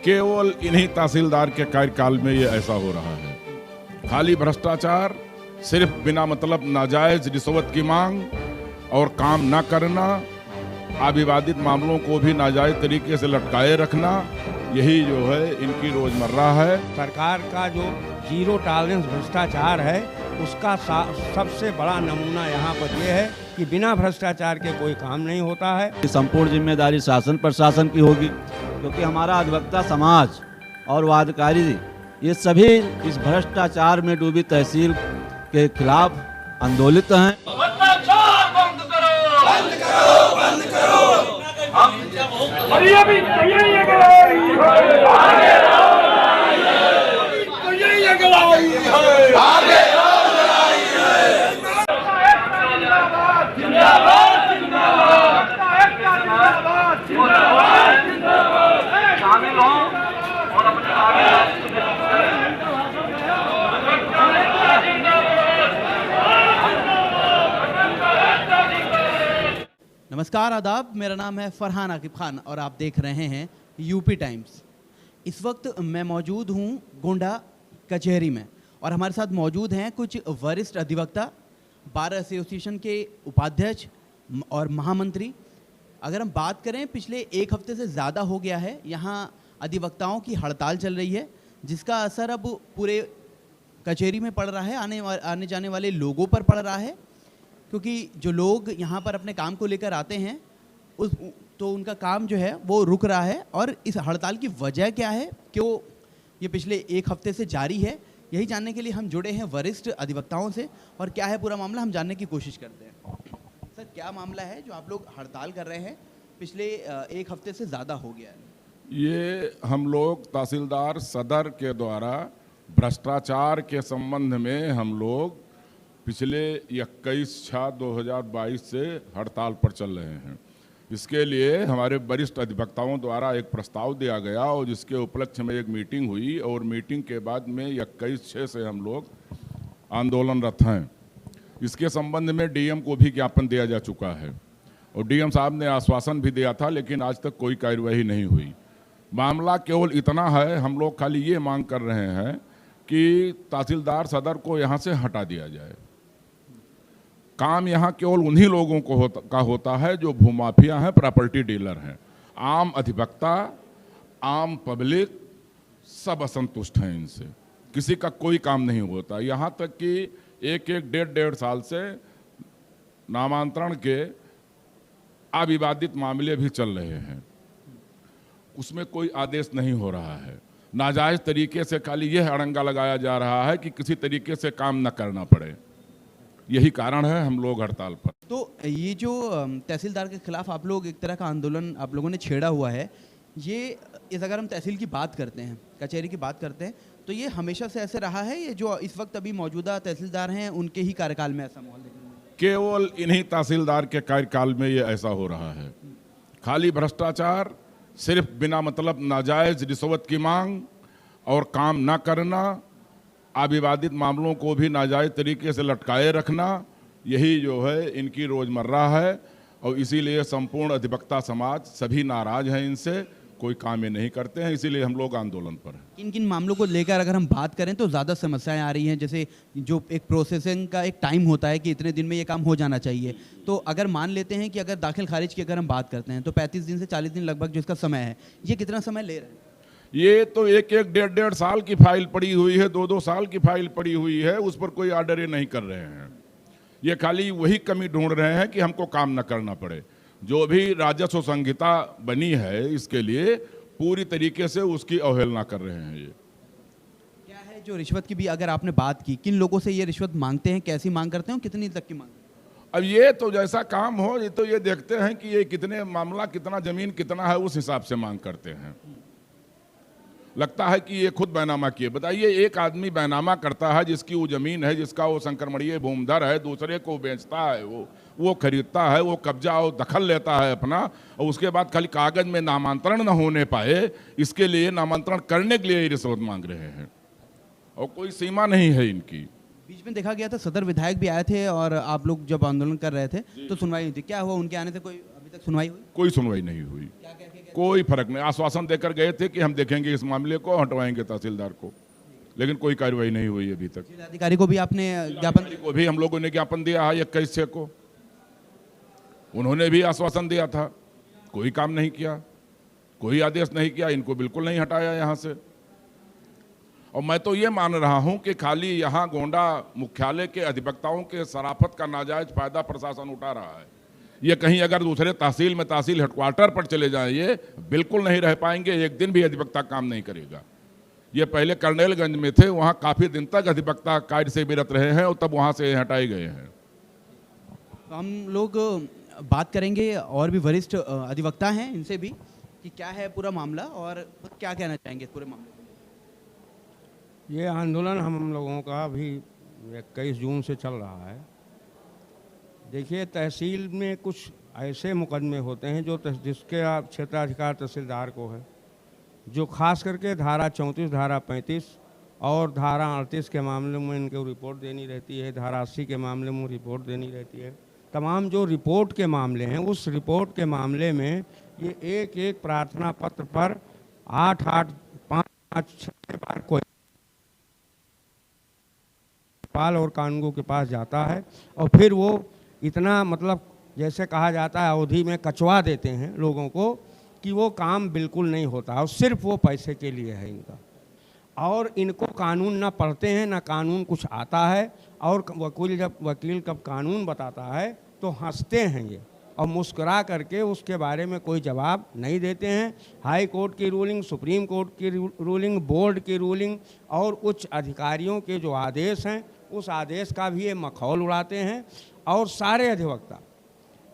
केवल इन्हीं तहसीलदार के कार्यकाल में ये ऐसा हो रहा है। खाली भ्रष्टाचार, सिर्फ बिना मतलब नाजायज रिश्वत की मांग और काम न करना, अविवादित मामलों को भी नाजायज तरीके से लटकाए रखना, यही जो है इनकी रोजमर्रा है। सरकार का जो जीरो टॉलरेंस भ्रष्टाचार है उसका सबसे बड़ा नमूना यहाँ पर यह है कि बिना भ्रष्टाचार के कोई काम नहीं होता है। संपूर्ण जिम्मेदारी शासन प्रशासन की होगी, क्योंकि हमारा अधिवक्ता समाज और वादकारी ये सभी इस भ्रष्टाचार में डूबी तहसील के खिलाफ आंदोलित हैं। भ्रष्टाचार बंद करो, बंद करो, बंद करो। और ये भी यही आगे आगे जिंदाबाद जिंदाबाद शामिल हो और अपने नमस्कार, आदाब। मेरा नाम है फरहान आकिब खान और आप देख रहे हैं यूपी टाइम्स। इस वक्त मैं मौजूद हूं गोंडा कचहरी में और हमारे साथ मौजूद हैं कुछ वरिष्ठ अधिवक्ता, बार एसोसिएशन के उपाध्यक्ष और महामंत्री। अगर हम बात करें, पिछले एक हफ्ते से ज़्यादा हो गया है यहाँ अधिवक्ताओं की हड़ताल चल रही है, जिसका असर अब पूरे कचहरी में पड़ रहा है, आने जाने वाले लोगों पर पड़ रहा है। क्योंकि जो लोग यहाँ पर अपने काम को लेकर आते हैं तो उनका काम जो है वो रुक रहा है। और इस हड़ताल की वजह क्या है, क्यों ये पिछले एक हफ्ते से जारी है, यही जानने के लिए हम जुड़े हैं वरिष्ठ अधिवक्ताओं से। और क्या है पूरा मामला, हम जानने की कोशिश करते हैं। सर, क्या मामला है जो आप लोग हड़ताल कर रहे हैं? पिछले एक हफ्ते से ज़्यादा हो गया है। ये हम लोग तहसीलदार सदर के द्वारा भ्रष्टाचार के संबंध में हम लोग पिछले 21/6/2022 से हड़ताल पर चल रहे हैं। इसके लिए हमारे वरिष्ठ अधिवक्ताओं द्वारा एक प्रस्ताव दिया गया और जिसके उपलक्ष्य में एक मीटिंग हुई और मीटिंग के बाद में 21/6 से हम लोग आंदोलनरत हैं। इसके संबंध में डीएम को भी ज्ञापन दिया जा चुका है और डीएम साहब ने आश्वासन भी दिया था, लेकिन आज तक कोई कार्यवाही नहीं हुई। मामला केवल इतना है, हम लोग खाली ये मांग कर रहे हैं कि तहसीलदार सदर को यहाँ से हटा दिया जाए। काम यहाँ केवल उन्हीं लोगों को होता है जो भूमाफिया हैं, प्रॉपर्टी डीलर हैं। आम अधिवक्ता, आम पब्लिक सब असंतुष्ट हैं इनसे, किसी का कोई काम नहीं होता। यहाँ तक कि एक 1.5 साल से नामांतरण के अविवादित मामले भी चल रहे हैं, उसमें कोई आदेश नहीं हो रहा है। नाजायज तरीके से खाली यह अड़ंगा लगाया जा रहा है कि किसी तरीके से काम न करना पड़े। यही कारण है हम लोग हड़ताल पर। तो ये जो तहसीलदार के खिलाफ आप लोग एक तरह का आंदोलन आप लोगों ने छेड़ा हुआ है, ये अगर हम तहसील की बात करते हैं, कचहरी की बात करते हैं, तो ये हमेशा से ऐसे रहा है? ये जो इस वक्त अभी मौजूदा तहसीलदार हैं उनके ही कार्यकाल में ऐसा माहौल देखने को? केवल इन्हीं तहसीलदार के कार्यकाल में ये ऐसा हो रहा है। खाली भ्रष्टाचार, सिर्फ बिना मतलब नाजायज रिश्वत की मांग और काम न करना, अविवादित मामलों को भी नाजायज तरीके से लटकाए रखना, यही जो है इनकी रोजमर्रा है। और इसीलिए संपूर्ण अधिवक्ता समाज सभी नाराज हैं इनसे, कोई काम ये नहीं करते हैं, इसीलिए हम लोग आंदोलन पर हैं। किन किन मामलों को लेकर अगर हम बात करें तो ज़्यादा समस्याएं आ रही हैं? जैसे जो एक प्रोसेसिंग का एक टाइम होता है कि इतने दिन में ये काम हो जाना चाहिए, तो अगर मान लेते हैं कि अगर दाखिल खारिज की अगर हम बात करते हैं तो 35 दिन से 40 दिन लगभग जो इसका समय है, ये कितना समय ले रहे हैं? ये तो एक 1.5 साल की फाइल पड़ी हुई है, 2-2 साल की फाइल पड़ी हुई है, उस पर कोई ऑर्डर ये नहीं कर रहे हैं। ये खाली वही कमी ढूंढ रहे हैं कि हमको काम न करना पड़े। जो भी राजस्व संहिता बनी है इसके लिए पूरी तरीके से उसकी अवहेलना कर रहे हैं। ये क्या है जो रिश्वत की भी अगर आपने बात की, किन लोगों से ये रिश्वत मांगते हैं, कैसी मांग करते हैं, कितनी तक की मांग? अब ये तो जैसा काम हो, ये तो ये देखते हैं कि ये कितने मामला, कितना जमीन कितना है, उस हिसाब से मांग करते हैं। लगता है कि ये खुद बैनामा किए। बताइए, एक आदमी बैनामा करता है जिसकी वो जमीन है, जिसका वो संक्रमणीय भूमिधर है, दूसरे को बेचता है, वो खरीदता है, वो कब्जा और दखल लेता है अपना, और उसके बाद खाली कागज में नामांतरण न होने पाए इसके लिए नामांतरण करने के लिए रिश्वत मांग रहे हैं, और कोई सीमा नहीं है इनकी। बीच में देखा गया था सदर विधायक भी आए थे और आप लोग जब आंदोलन कर रहे थे तो सुनवाई हुई थी, क्या हुआ उनके आने से? कोई अभी तक सुनवाई हुई? कोई सुनवाई नहीं हुई, क्या कह के गए? कोई फर्क नहीं। आश्वासन देकर गए थे कि हम देखेंगे इस मामले को, हटवाएंगे तहसीलदार को, लेकिन कोई कार्रवाई नहीं हुई अभी तक। जिलाधिकारी को भी आपने ज्ञापन? को भी हम लोगों ने ज्ञापन दिया है 21 को, उन्होंने भी आश्वासन दिया था, कोई काम नहीं किया, कोई आदेश नहीं किया, इनको बिल्कुल नहीं हटाया यहाँ से। और मैं तो ये मान रहा हूँ कि खाली यहाँ गोंडा मुख्यालय के अधिवक्ताओं के शराफत का नाजायज फायदा प्रशासन उठा रहा है। ये कहीं अगर दूसरे तहसील में, तहसील हेडक्वार्टर पर चले जाएं, ये बिल्कुल नहीं रह पाएंगे, एक दिन भी अधिवक्ता काम नहीं करेगा। ये पहले कर्नेलगंज में थे, वहाँ काफ़ी दिन तक अधिवक्ता कार्य से विरत रहे हैं और तब वहाँ से हटाए गए हैं। तो हम लोग बात करेंगे और भी वरिष्ठ अधिवक्ता हैं इनसे भी कि क्या है पूरा मामला और क्या कहना चाहेंगे इस पूरे मामले में। ये आंदोलन हम लोगों का अभी 21 जून से चल रहा है। देखिए, तहसील में कुछ ऐसे मुकदमे होते हैं जो जिसके क्षेत्राधिकार तहसीलदार को है, जो खास करके धारा 34, धारा 35 और धारा 38 के मामले में इनको रिपोर्ट देनी रहती है, धारा 80 के मामले में रिपोर्ट देनी रहती है। तमाम जो रिपोर्ट के मामले हैं, उस रिपोर्ट के मामले में ये एक एक प्रार्थना पत्र पर 8-8, 5-6 बार कोई पाल और कानूनगो के पास जाता है और फिर वो इतना, मतलब जैसे कहा जाता है, अवधि में कचवा देते हैं लोगों को कि वो काम बिल्कुल नहीं होता और सिर्फ वो पैसे के लिए है इनका। और इनको कानून ना पढ़ते हैं, ना कानून कुछ आता है। और वकील जब कानून बताता है तो हंसते हैं ये और मुस्कुरा करके उसके बारे में कोई जवाब नहीं देते हैं। हाई कोर्ट की रूलिंग, सुप्रीम कोर्ट की रूलिंग, बोर्ड की रूलिंग और उच्च अधिकारियों के जो आदेश हैं, उस आदेश का भी ये मखौल उड़ाते हैं। और सारे अधिवक्ता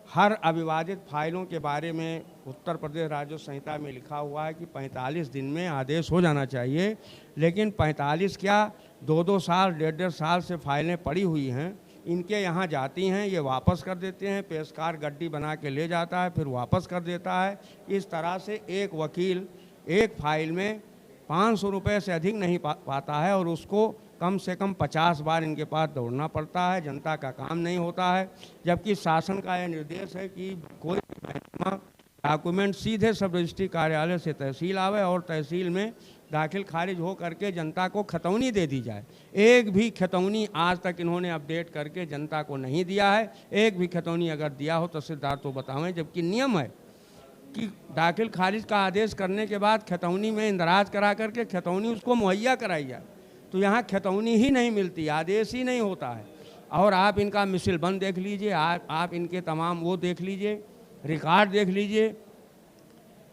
हर अविवादित फाइलों के बारे में उत्तर प्रदेश राजस्व संहिता में लिखा हुआ है कि 45 दिन में आदेश हो जाना चाहिए, लेकिन 45 क्या, 2-2 साल, 1.5 साल से फाइलें पड़ी हुई हैं। इनके यहाँ जाती हैं, ये वापस कर देते हैं, पेशकार गड्डी बना के ले जाता है, फिर वापस कर देता है। इस तरह से एक वकील एक फाइल में 500 रुपये से अधिक नहीं पाता है और उसको कम से कम 50 बार इनके पास दौड़ना पड़ता है। जनता का काम नहीं होता है, जबकि शासन का यह निर्देश है कि कोई डॉक्यूमेंट सीधे सब रजिस्ट्री कार्यालय से तहसील आवे और तहसील में दाखिल खारिज हो करके जनता को खतौनी दे दी जाए। एक भी खतौनी आज तक इन्होंने अपडेट करके जनता को नहीं दिया है। एक भी खतौनी अगर दिया हो तहसीलदार तो बतावें, जबकि नियम है कि दाखिल खारिज का आदेश करने के बाद खतौनी में इंदराज करा करके खतौनी उसको मुहैया कराई जाए। तो यहाँ खतौनी ही नहीं मिलती, आदेश ही नहीं होता है। और आप इनका मिसिल बंद देख लीजिए, आप इनके तमाम वो देख लीजिए, रिकॉर्ड देख लीजिए।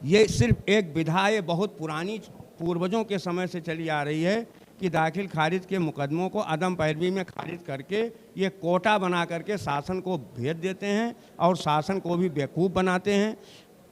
ये सिर्फ एक विधा, ये बहुत पुरानी पूर्वजों के समय से चली आ रही है कि दाखिल खारिज के मुकदमों को अदम पैरवी में खारिज करके ये कोटा बना करके शासन को भेज देते हैं और शासन को भी बेवकूफ़ बनाते हैं।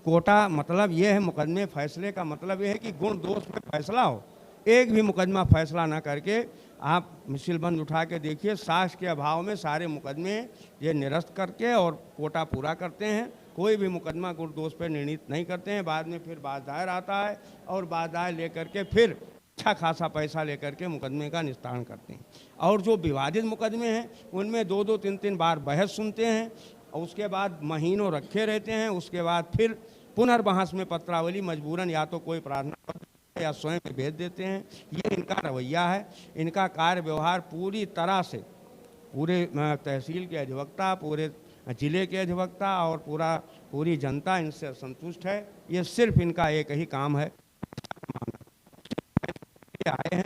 कोटा मतलब ये है, मुकदमे फैसले का मतलब ये है कि गुण दोष पे फैसला हो। एक भी मुकदमा फैसला ना करके आप मिसिलबंद उठा के देखिए, साक्ष्य के अभाव में सारे मुकदमे ये निरस्त करके और कोटा पूरा करते हैं। कोई भी मुकदमा गुण दोष पर निर्णित नहीं करते हैं। बाद में फिर बाज दायर आता है और बाज दायर लेकर के फिर अच्छा खासा पैसा लेकर के मुकदमे का निस्तारण करते हैं। और जो विवादित मुकदमे हैं उनमें 2-2, 3-3 बार बहस सुनते हैं और उसके बाद महीनों रखे रहते हैं। उसके बाद फिर पुनर्बहस में पत्रावली मजबूरन या तो कोई प्रार्थना पत्र या स्वयं भेज देते हैं। ये इनका रवैया है। इनका कार्य व्यवहार पूरी तरह से पूरे तहसील के अधिवक्ता, पूरे जिले के अधिवक्ता और पूरी जनता इनसे संतुष्ट है। ये सिर्फ इनका एक ही काम है, आए हैं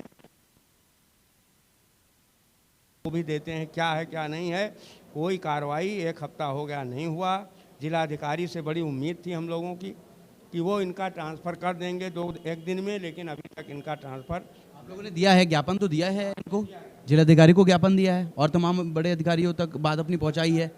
वो भी देते हैं, क्या है क्या नहीं है। कोई कार्रवाई 1 हफ्ता हो गया नहीं हुआ। जिलाधिकारी से बड़ी उम्मीद थी हम लोगों की कि वो इनका ट्रांसफ़र कर देंगे 2-1 दिन में, लेकिन अभी तक इनका ट्रांसफ़र आप लोगों ने दिया है, ज्ञापन तो दिया है इनको, जिलाधिकारी को ज्ञापन दिया है और तमाम बड़े अधिकारियों तक बात अपनी पहुंचाई है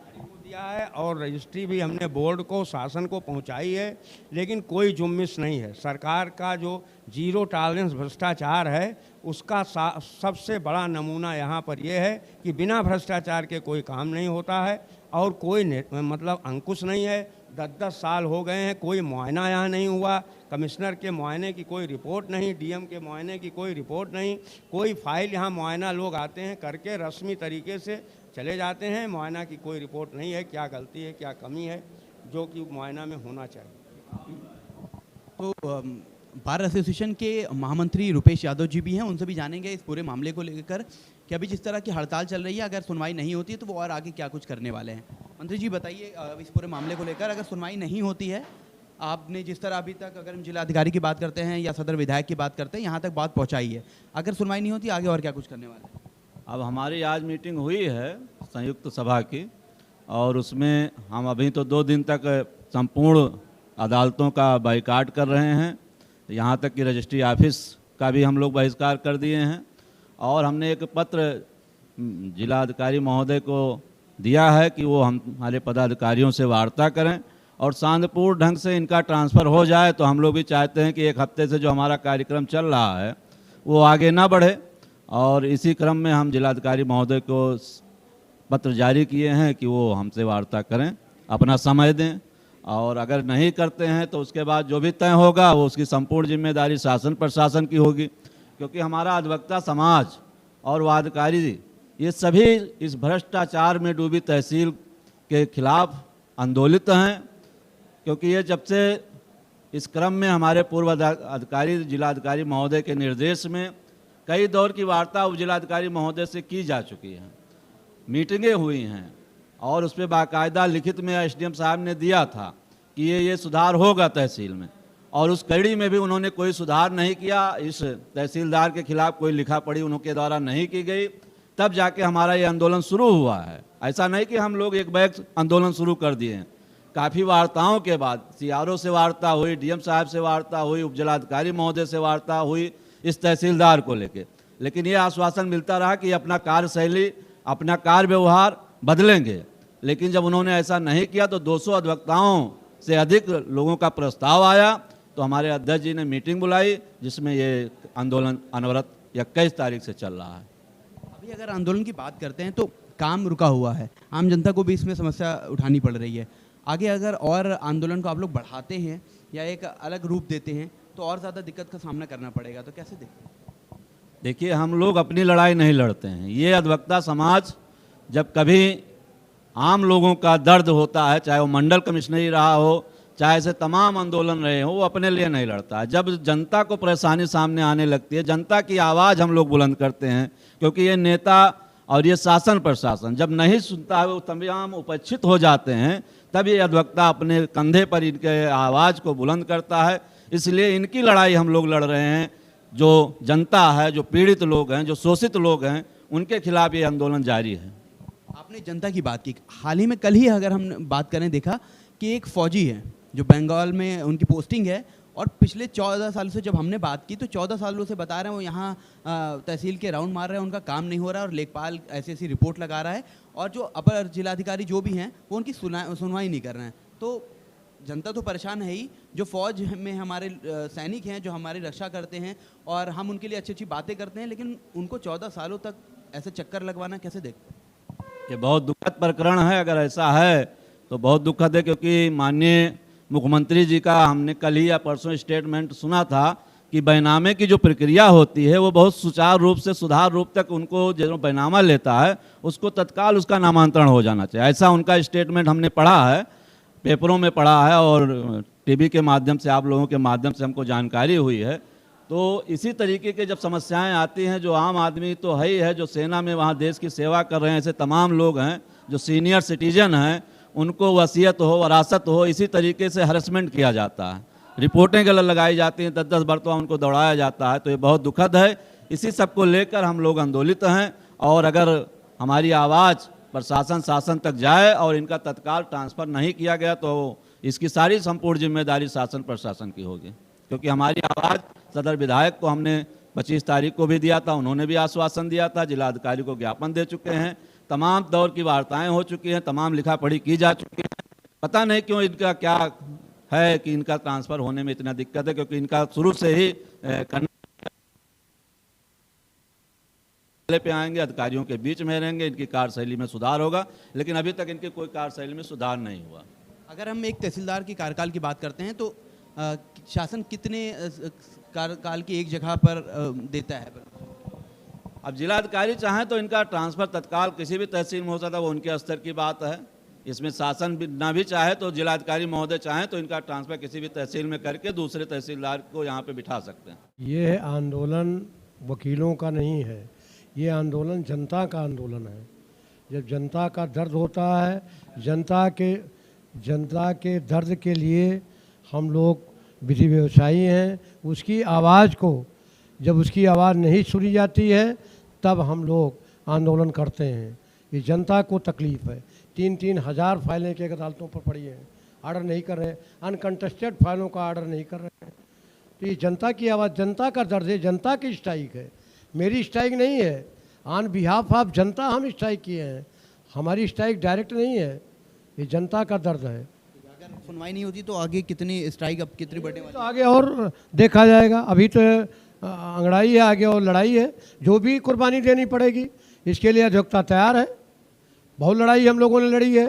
है और रजिस्ट्री भी हमने बोर्ड को, शासन को पहुंचाई है, लेकिन कोई जुम्मिश नहीं है। सरकार का जो 0 टॉलरेंस भ्रष्टाचार है उसका सबसे बड़ा नमूना यहाँ पर यह है कि बिना भ्रष्टाचार के कोई काम नहीं होता है और कोई मतलब अंकुश नहीं है। 10-10 साल हो गए हैं, कोई मुआयना यहाँ नहीं हुआ। कमिश्नर के मुआयने की कोई रिपोर्ट नहीं, डीएम के मुआयने की कोई रिपोर्ट नहीं। कोई फाइल यहाँ मुआयना लोग आते हैं करके रस्मी तरीके से चले जाते हैं, मुआयना की कोई रिपोर्ट नहीं है। क्या गलती है, क्या कमी है, जो कि मुआयना में होना चाहिए। तो बार एसोसिएशन के महामंत्री रुपेश यादव जी भी हैं, उनसे भी जानेंगे इस पूरे मामले को लेकर कि अभी जिस तरह की हड़ताल चल रही है, अगर सुनवाई नहीं होती है तो वो और आगे क्या कुछ करने वाले हैं। मंत्री जी बताइए, इस पूरे मामले को लेकर अगर सुनवाई नहीं होती है, आपने जिस तरह अभी तक अगर हम जिलाधिकारी की बात करते हैं या सदर विधायक की बात करते हैं, यहाँ तक बात पहुँचाई है, अगर सुनवाई नहीं होती आगे और क्या कुछ करने वाले हैं? अब हमारी आज मीटिंग हुई है संयुक्त सभा की, और उसमें हम अभी तो 2 दिन तक संपूर्ण अदालतों का बाइकाट कर रहे हैं। यहाँ तक कि रजिस्ट्री ऑफिस का भी हम लोग बहिष्कार कर दिए हैं, और हमने एक पत्र जिलाधिकारी महोदय को दिया है कि वो हमारे पदाधिकारियों से वार्ता करें और शांतिपूर्ण ढंग से इनका ट्रांसफ़र हो जाए। तो हम लोग भी चाहते हैं कि 1 हफ्ते से जो हमारा कार्यक्रम चल रहा है वो आगे ना बढ़े, और इसी क्रम में हम जिलाधिकारी महोदय को पत्र जारी किए हैं कि वो हमसे वार्ता करें, अपना समय दें, और अगर नहीं करते हैं तो उसके बाद जो भी तय होगा वो उसकी संपूर्ण जिम्मेदारी शासन प्रशासन की होगी। क्योंकि हमारा अधिवक्ता समाज और वादकारी ये सभी इस भ्रष्टाचार में डूबी तहसील के खिलाफ आंदोलित हैं। क्योंकि ये जब से इस क्रम में हमारे पूर्व अधिकारी जिलाधिकारी महोदय के निर्देश में कई दौर की वार्ता उप जिलाधिकारी महोदय से की जा चुकी है, मीटिंगें हुई हैं, और उस पर बाकायदा लिखित में एसडीएम साहब ने दिया था कि ये सुधार होगा तहसील में, और उस कड़ी में भी उन्होंने कोई सुधार नहीं किया। इस तहसीलदार के खिलाफ कोई लिखा पढ़ी उनके द्वारा नहीं की गई, तब जाके हमारा ये आंदोलन शुरू हुआ है। ऐसा नहीं कि हम लोग एक बैग आंदोलन शुरू कर दिए हैं। काफ़ी वार्ताओं के बाद सीआरओ से वार्ता हुई, डीएम साहब से वार्ता हुई, उप जिलाधिकारी महोदय से वार्ता हुई इस तहसीलदार को लेके, लेकिन ये आश्वासन मिलता रहा कि अपना कार्यशैली अपना कार्य व्यवहार बदलेंगे। लेकिन जब उन्होंने ऐसा नहीं किया तो 200 अधिवक्ताओं से अधिक लोगों का प्रस्ताव आया, तो हमारे अध्यक्ष जी ने मीटिंग बुलाई, जिसमें ये आंदोलन अनवरत 21 तारीख से चल रहा है। अभी अगर आंदोलन की बात करते हैं तो काम रुका हुआ है, आम जनता को भी इसमें समस्या उठानी पड़ रही है। आगे अगर और आंदोलन को आप लोग बढ़ाते हैं या एक अलग रूप देते हैं तो और ज़्यादा दिक्कत का सामना करना पड़ेगा, तो कैसे देखते हैं? देखिए, हम लोग अपनी लड़ाई नहीं लड़ते हैं। ये अधिवक्ता समाज जब कभी आम लोगों का दर्द होता है, चाहे वो मंडल कमिश्नरी रहा हो, चाहे ऐसे तमाम आंदोलन रहे हो, वो अपने लिए नहीं लड़ता है। जब जनता को परेशानी सामने आने लगती है, जनता की आवाज़ हम लोग बुलंद करते हैं। क्योंकि ये नेता और ये शासन प्रशासन जब नहीं सुनता है, वो तमाम उपेक्षित हो जाते हैं, तब ये अधिवक्ता अपने कंधे पर इनके आवाज़ को बुलंद करता है। इसलिए इनकी लड़ाई हम लोग लड़ रहे हैं। जो जनता है, जो पीड़ित लोग हैं, जो शोषित लोग हैं, उनके खिलाफ ये आंदोलन जारी है। आपने जनता की बात की, हाल ही में कल ही अगर हम बात करें, देखा कि एक फौजी है जो बंगाल में उनकी पोस्टिंग है, और पिछले 14 साल से जब हमने बात की तो 14 सालों से बता रहे हैं वो यहाँ तहसील के राउंड मार रहे हैं, उनका काम नहीं हो रहा है, और लेखपाल ऐसी रिपोर्ट लगा रहा है, और जो अपर जिलाधिकारी जो भी हैं वो उनकी सुनवाई नहीं कर रहे हैं। तो जनता तो परेशान है ही, जो फौज में हमारे सैनिक हैं जो हमारी रक्षा करते हैं, और हम उनके लिए अच्छी अच्छी बातें करते हैं, लेकिन उनको 14 सालों तक ऐसे चक्कर लगवाना कैसे देखते हैं? ये बहुत दुखद प्रकरण है। अगर ऐसा है तो बहुत दुखद है, क्योंकि माननीय मुख्यमंत्री जी का हमने कल ही या परसों स्टेटमेंट सुना था कि बैनामे की जो प्रक्रिया होती है वो बहुत सुचारू रूप से सुधार रूप तक उनको जो बैनामा लेता है उसको तत्काल उसका नामांतरण हो जाना चाहिए। ऐसा उनका स्टेटमेंट हमने पढ़ा है, पेपरों में पढ़ा है, और टीवी के माध्यम से आप लोगों के माध्यम से हमको जानकारी हुई है। तो इसी तरीके के जब समस्याएं आती हैं, जो आम आदमी तो है ही है, जो सेना में वहाँ देश की सेवा कर रहे हैं, ऐसे तमाम लोग हैं जो सीनियर सिटीजन हैं, उनको वसीयत हो, वरासत हो, इसी तरीके से हरेसमेंट किया जाता है, रिपोर्टें गलत लगाई जाती हैं, 10-10 बरतवा उनको दौड़ाया जाता है। तो ये बहुत दुखद है। इसी सब को लेकर हम लोग आंदोलित हैं, और अगर हमारी आवाज़ प्रशासन शासन तक जाए और इनका तत्काल ट्रांसफ़र नहीं किया गया तो इसकी सारी संपूर्ण जिम्मेदारी शासन प्रशासन की होगी। क्योंकि हमारी आवाज़ सदर विधायक को हमने 25 तारीख को भी दिया था, उन्होंने भी आश्वासन दिया था, जिलाधिकारी को ज्ञापन दे चुके हैं, तमाम दौर की वार्ताएं हो चुकी हैं, तमाम लिखा पढ़ी की जा चुकी है। पता नहीं क्यों इनका क्या है कि इनका ट्रांसफ़र होने में इतना दिक्कत है, क्योंकि इनका शुरू से ही करने पे आएंगे, अधिकारियों के बीच में रहेंगे, इनकी कार्यशैली में सुधार होगा, लेकिन अभी तक इनकी कोई कार्यशैली में सुधार नहीं हुआ। अगर हम एक तहसीलदार की कार्यकाल की बात करते हैं तो शासन कितने कार्यकाल की एक जगह पर देता है? अब जिलाधिकारी चाहें तो इनका ट्रांसफ़र तत्काल किसी भी तहसील में हो सकता है, वो उनके स्तर की बात है। इसमें शासन भी ना भी चाहे तो जिलाधिकारी महोदय चाहें तो इनका ट्रांसफ़र किसी भी तहसील में करके दूसरे तहसीलदार को यहाँ पे बिठा सकते हैं। ये आंदोलन वकीलों का नहीं है, ये आंदोलन जनता का आंदोलन है। जब जनता का दर्द होता है, जनता के दर्द के लिए हम लोग विधि व्यवसायी हैं। उसकी आवाज़ को जब उसकी आवाज़ नहीं सुनी जाती है तब हम लोग आंदोलन करते हैं। ये जनता को तकलीफ़ है। 3-3 हज़ार फाइलें एक अदालतों पर पड़ी हैं, आर्डर नहीं कर रहे, अनकंटेस्टेड फाइलों का आर्डर नहीं कर रहे हैं। तो ये जनता की आवाज़, जनता का दर्द है, जनता की स्ट्राइक है, मेरी स्ट्राइक नहीं है। ऑन बिहाफ ऑफ जनता हम स्ट्राइक किए हैं, हमारी स्ट्राइक डायरेक्ट नहीं है, ये जनता का दर्द है। अगर सुनवाई नहीं होती तो आगे कितनी स्ट्राइक अब कितनी बढ़ने वाली तो आगे और देखा जाएगा। अभी तो अंगड़ाई है, आगे और लड़ाई है, जो भी कुर्बानी देनी पड़ेगी इसके लिए अधिवक्ता तैयार है। बहुत लड़ाई हम लोगों ने लड़ी है।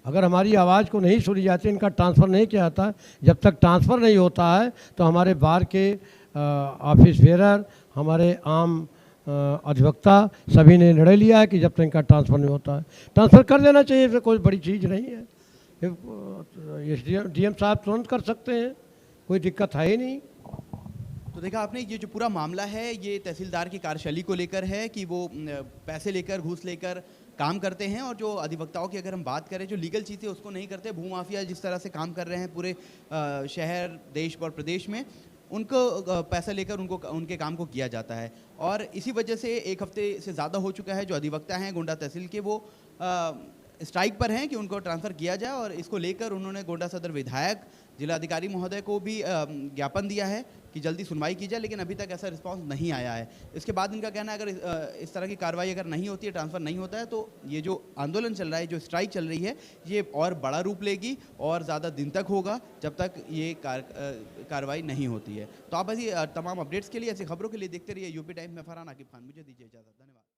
अगर हमारी आवाज़ को नहीं सुनी जाती, इनका ट्रांसफ़र नहीं किया जाता, जब तक ट्रांसफ़र नहीं होता है तो हमारे बार के ऑफिस बेरर, हमारे आम अधिवक्ता सभी ने लड़े लिया है कि जब तक इनका ट्रांसफ़र नहीं होता है, ट्रांसफ़र कर देना चाहिए। इसमें कोई बड़ी चीज़ नहीं है, डीएम साहब तुरंत कर सकते हैं, कोई दिक्कत है ही नहीं। तो देखा आपने, ये जो पूरा मामला है ये तहसीलदार की कार्यशैली को लेकर है कि वो पैसे लेकर, घूस लेकर काम करते हैं, और जो अधिवक्ताओं की अगर हम बात करें, जो लीगल चीज़ें उसको नहीं करते। भूमाफिया जिस तरह से काम कर रहे हैं पूरे शहर, देश और प्रदेश में, उनको पैसा लेकर उनके काम को किया जाता है। और इसी वजह से 1 हफ्ते से ज़्यादा हो चुका है जो अधिवक्ता हैं गोंडा तहसील के, वो स्ट्राइक पर हैं कि उनको ट्रांसफ़र किया जाए। और इसको लेकर उन्होंने गोंडा सदर विधायक, जिलाधिकारी महोदय को भी ज्ञापन दिया है कि जल्दी सुनवाई की जाए, लेकिन अभी तक ऐसा रिस्पांस नहीं आया है। इसके बाद इनका कहना है अगर इस तरह की कार्रवाई अगर नहीं होती है, ट्रांसफ़र नहीं होता है, तो ये जो आंदोलन चल रहा है, जो स्ट्राइक चल रही है, ये और बड़ा रूप लेगी और ज़्यादा दिन तक होगा जब तक ये कार्रवाई नहीं होती है। तो आप ऐसी तमाम अपडेट्स के लिए, ऐसी खबरों के लिए देखते रहिए यूपी टाइम्स में। फरहान आकिब खान, मुझे दीजिए इजाज़त। धन्यवाद।